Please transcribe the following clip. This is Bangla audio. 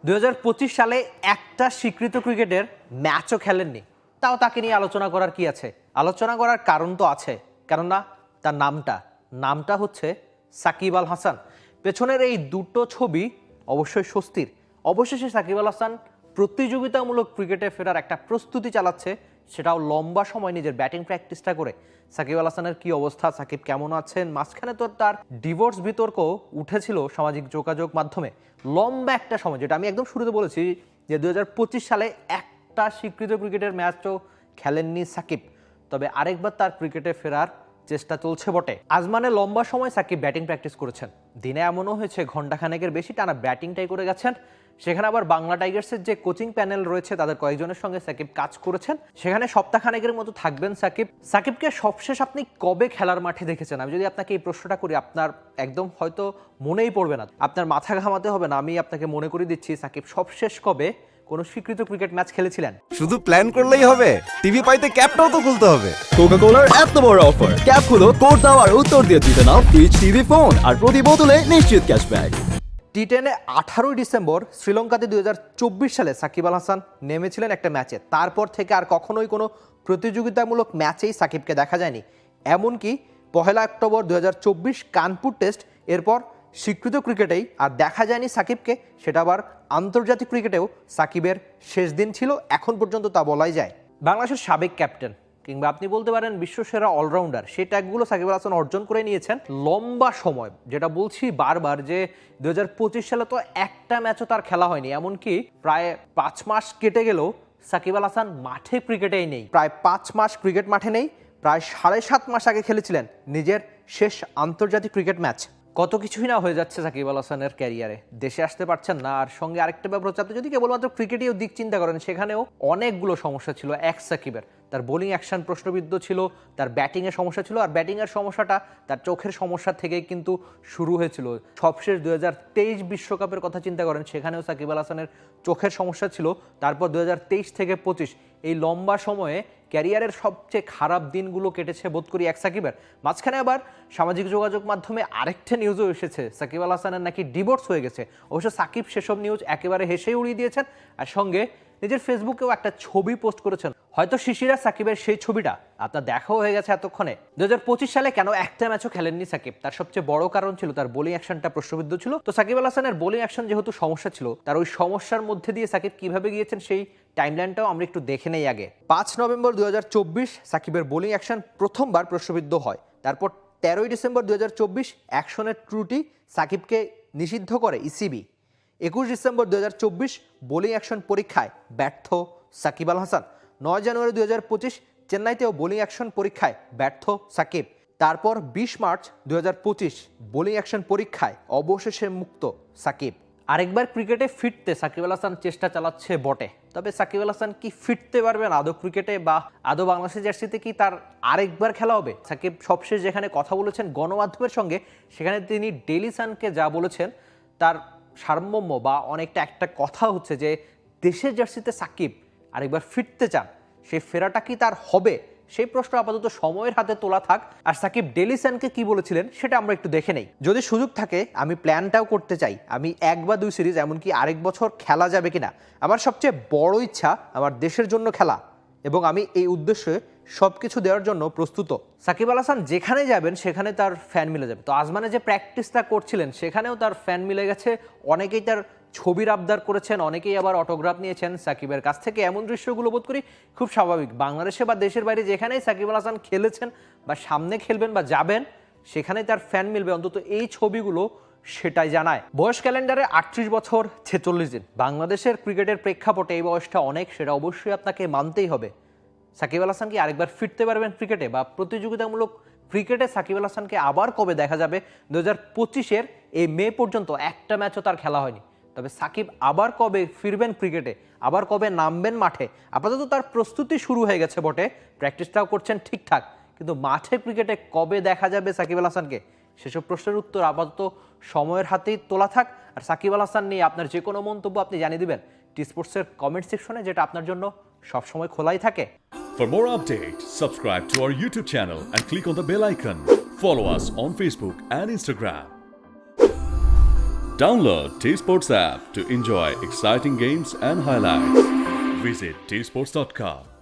2025 সালে একটা স্বীকৃত ক্রিকেটের ম্যাচও খেলেননি, তাও তাকে নিয়ে আলোচনা করার কি আছে? আলোচনা করার কারণ তো আছে, কেননা তার নামটা হচ্ছে সাকিব আল হাসান। পেছনের এই দুটো ছবি অবশ্যই স্বস্তির। অবশেষে সাকিব আল হাসান প্রতিযোগিতামূলক ক্রিকেটে ফেরার একটা প্রস্তুতি চালাচ্ছে, সেটাও লম্বা সময় নিজের ব্যাটিং প্র্যাকটিসটা করে। সাকিব আল হাসানের কি অবস্থা, সাকিব কেমন আছেন? মাঝখানে তো তার ডিভোর্স বিতর্ক উঠেছিল সামাজিক যোগাযোগ মাধ্যমে লম্বা একটা সময়, যেটা আমি একদম শুরুতে বলেছি যে 2025 সালে একটা স্বীকৃত ক্রিকেটের ম্যাচও খেলেননি সাকিব। তবে আরেকবার তার ক্রিকেটে ফেরার চেষ্টা চলছে বটে। আজমানে লম্বা সময় সাকিব ব্যাটিং প্র্যাকটিস করেছেন, দিনে এমনও হয়েছে ঘন্টাখানেকের বেশি টানা ব্যাটিংটাই করে গেছেন। সেখানে আবার বাংলা টাইগার্সের যে কোচিং প্যানেল রয়েছে তাদের কয়েকজনের সঙ্গে সাকিব কাজ করেছেন। সেখানে সপ্তাহখানেকের মতো থাকবেন সাকিবকে সবশেষ আপনি কবে খেলার মাঠে দেখেছেন? আমি যদি আপনাকে এই প্রশ্নটা করি, আপনার একদম হয়তো মনেই পড়বে না, আপনার মাথা ঘামাতে হবে না, আমি আপনাকে মনে করে দিচ্ছি সাকিব সবশেষ কবে কোন স্বীকৃত ক্রিকেট ম্যাচ খেলেছিলেন। শুধু প্ল্যান করলেই হবে, টিভি পাইতে ক্যাপটাও তো খুলতে হবে। কোকা-কোলার এত বড় অফার, ক্যাপ খুলো, কোড দাও আর উত্তর দিয়ে জিতে নাও ফ্রিজ, টিভি, ফোন আর প্রতি বোতলে নিশ্চিত ক্যাশব্যাক। টি10-এ 18 ডিসেম্বর শ্রীলঙ্কাতে 2024 সালে সাকিব আল হাসান নেমেছিলেন একটা ম্যাচে। তারপর থেকে আর কখনোই কোনো প্রতিযোগিতামূলক ম্যাচেই সাকিবকে দেখা যায়নি। এমনকি 1 অক্টোবর 2024 কানপুর টেস্ট, এরপর স্বীকৃত ক্রিকেটেই আর দেখা যায়নি সাকিবকে। সেটা আবার আন্তর্জাতিক ক্রিকেটেও সাকিবের শেষ দিন ছিল এখন পর্যন্ত, তা বলাই যায়। বাংলাদেশের সাবেক ক্যাপ্টেন কিংবা আপনি বলতে পারেন বিশ্বসেরা অলরাউন্ডার, সেই ট্যাগগুলো সাকিব আল হাসান অর্জন করে নিয়েছেন লম্বা সময়। যেটা বলছি বারবার যে 2025 সালে তো একটা ম্যাচও তার খেলা হয়নি, এমনকি প্রায় 5 মাস কেটে গেলেও সাকিব আল হাসান মাঠে ক্রিকেটেই নেই। প্রায় 5 মাস ক্রিকেট মাঠে নেই। প্রায় 7.5 মাস আগে খেলেছিলেন নিজের শেষ আন্তর্জাতিক ক্রিকেট ম্যাচ। কত কিছুই না হয়ে যাচ্ছে সাকিব আল হাসানের ক্যারিয়ারে, দেশে আসতে পারছেন না। আর সঙ্গে আরেকটা ব্যাপার হচ্ছে, আপনি যদি কেবলমাত্র ক্রিকেটেও দিক চিন্তা করেন, সেখানেও অনেকগুলো সমস্যা ছিল এক সাকিবের। তার বোলিং অ্যাকশন প্রশ্নবিদ্ধ ছিল, তার ব্যাটিংয়ের সমস্যা ছিল, আর ব্যাটিংয়ের সমস্যাটা তার চোখের সমস্যা থেকেই কিন্তু শুরু হয়েছিল। সবশেষ 2023 বিশ্বকাপের কথা চিন্তা করেন, সেখানেও সাকিব আল হাসানের চোখের সমস্যা ছিল। তারপর 2023 থেকে 25 এই লম্বা সময়ে ক্যারিয়ারের সবচেয়ে খারাপ দিনগুলো কেটেছে বোধ করি এক সাকিবের। মাঝখানে আবার সামাজিক যোগাযোগ মাধ্যমে আরেকটা নিউজও এসেছে, সাকিব আল হাসানের নাকি ডিভোর্স হয়ে গেছে। অবশ্য সাকিব সেসব নিউজ একেবারে হেসেই উড়িয়ে দিয়েছেন, আর সঙ্গে নিজের ফেসবুকেও একটা ছবি পোস্ট করেছেন। হয়তো শিশিরা সাকিবের সেই ছবিটা আপনার দেখাও হয়ে গেছে এতক্ষণে। 2025 সালে কেন একটা ম্যাচও খেলেননি সাকিব, তার সবচেয়ে বড় কারণ ছিল তার বোলিং অ্যাকশনটা প্রশ্নবিদ্ধ ছিল। তো সাকিব আল হাসানের বোলিং অ্যাকশন যেহেতু সমস্যা ছিল, তার ওই সমস্যার মধ্যে দিয়ে সাকিব কিভাবে গিয়েছেন সেই টাইমলাইনটাও আমরা একটু দেখে নেই আগে। 5 নভেম্বর 2024 সাকিবের বোলিং অ্যাকশন প্রথমবার প্রশ্নবিদ্ধ হয়। তারপর 13 ডিসেম্বর 2024 অ্যাকশনের ত্রুটি সাকিবকে নিষিদ্ধ করে ইসিবি। 21 ডিসেম্বর 2024 বোলিং অ্যাকশন পরীক্ষায় ব্যর্থ সাকিব আল হাসান। 9 জানুয়ারি 2025 চেন্নাইতেও বোলিং অ্যাকশন পরীক্ষায় ব্যর্থ সাকিব। তারপর 20 মার্চ 2025 বোলিং অ্যাকশন পরীক্ষায় অবশেষে মুক্ত সাকিব। আরেকবার ক্রিকেটে ফিরতে সাকিব আল হাসান চেষ্টা চালাচ্ছে বটে, তবে সাকিব আল হাসান কি ফিরতে পারবেন আদৌ ক্রিকেটে, বা আদৌ বাংলাদেশের জার্সিতে কি তার আরেকবার খেলা হবে? সাকিব সবশেষ যেখানে কথা বলেছেন গণমাধ্যমের সঙ্গে, সেখানে তিনি ডেইলি সানকে যা বলেছেন তার সারমর্ম বা অনেকটা একটা কথা হচ্ছে যে দেশের জার্সিতে সাকিব আরেকবার ফিরতে চান। সেই ফেরাটা কি তার হবে, সেই প্রশ্ন আপাতত সময়ের হাতে তোলা থাক। আর সাকিব ডেইলি সানকে কি বলেছিলেন সেটা আমরা একটু দেখে নেই। যদি সুযোগ থাকে আমি প্ল্যানটাও করতে চাই, আমি 1 বা 2 সিরিজ এমনকি আরেক বছর খেলা যাবে কিনা। আমার সবচেয়ে বড় ইচ্ছা আমার দেশের জন্য খেলা, এবং আমি এই উদ্দেশ্যে সবকিছু দেওয়ার জন্য প্রস্তুত। সাকিব আল হাসান যেখানে যাবেন সেখানে তার ফ্যান মিলে যাবে। তো আজমানে যে প্র্যাকটিসটা করছিলেন সেখানেও তার ফ্যান মিলে গেছে। অনেকেই তার ছবির আবদার করেছেন, অনেকেই আবার অটোগ্রাফ নিয়েছেন সাকিবের কাছ থেকে। এমন দৃশ্যগুলো বোধ করি খুব স্বাভাবিক। বাংলাদেশে বা দেশের বাইরে যেখানেই সাকিব আল হাসান খেলেছেন বা সামনে খেলবেন বা যাবেন, সেখানে তার ফ্যান মিলবে, অন্তত এই ছবিগুলো সেটাই জানায়। বয়স ক্যালেন্ডারে 38 বছর 46 দিন। বাংলাদেশের ক্রিকেটের প্রেক্ষাপটে এই বয়সটা অনেক, সেটা অবশ্যই আপনাকে মানতেই হবে। সাকিব আল হাসান কি আরেকবার ফিরতে পারবেন ক্রিকেটে, বা প্রতিযোগিতামূলক ক্রিকেটে সাকিব আল হাসানকে আবার কবে দেখা যাবে? 2025-এর এই মে পর্যন্ত একটা ম্যাচও তার খেলা হয়নি। তবে সাকিব আবার কবে ফিরবেন ক্রিকেটে, আবার কবে নামবেন মাঠে? আপাতত তার প্রস্তুতি শুরু হয়ে গেছে বটে, প্র্যাকটিসটাও করছেন ঠিকঠাক, কিন্তু মাঠে ক্রিকেটে কবে দেখা যাবে সাকিব আল হাসানকে, সেসব প্রশ্নের উত্তর আপাতত সময়ের হাতেই তোলা থাক। আর সাকিব আল হাসান নিয়ে আপনার যে কোনো মন্তব্য আপনি জানিয়ে দিবেন টি স্পোর্টসের কমেন্ট সেকশনে, যেটা আপনার জন্য সবসময় খোলাই থাকে। For more updates, subscribe to our YouTube channel and click on the bell icon. Follow us on Facebook and Instagram. Download T Sports app to enjoy exciting games and highlights. Visit tsports.com.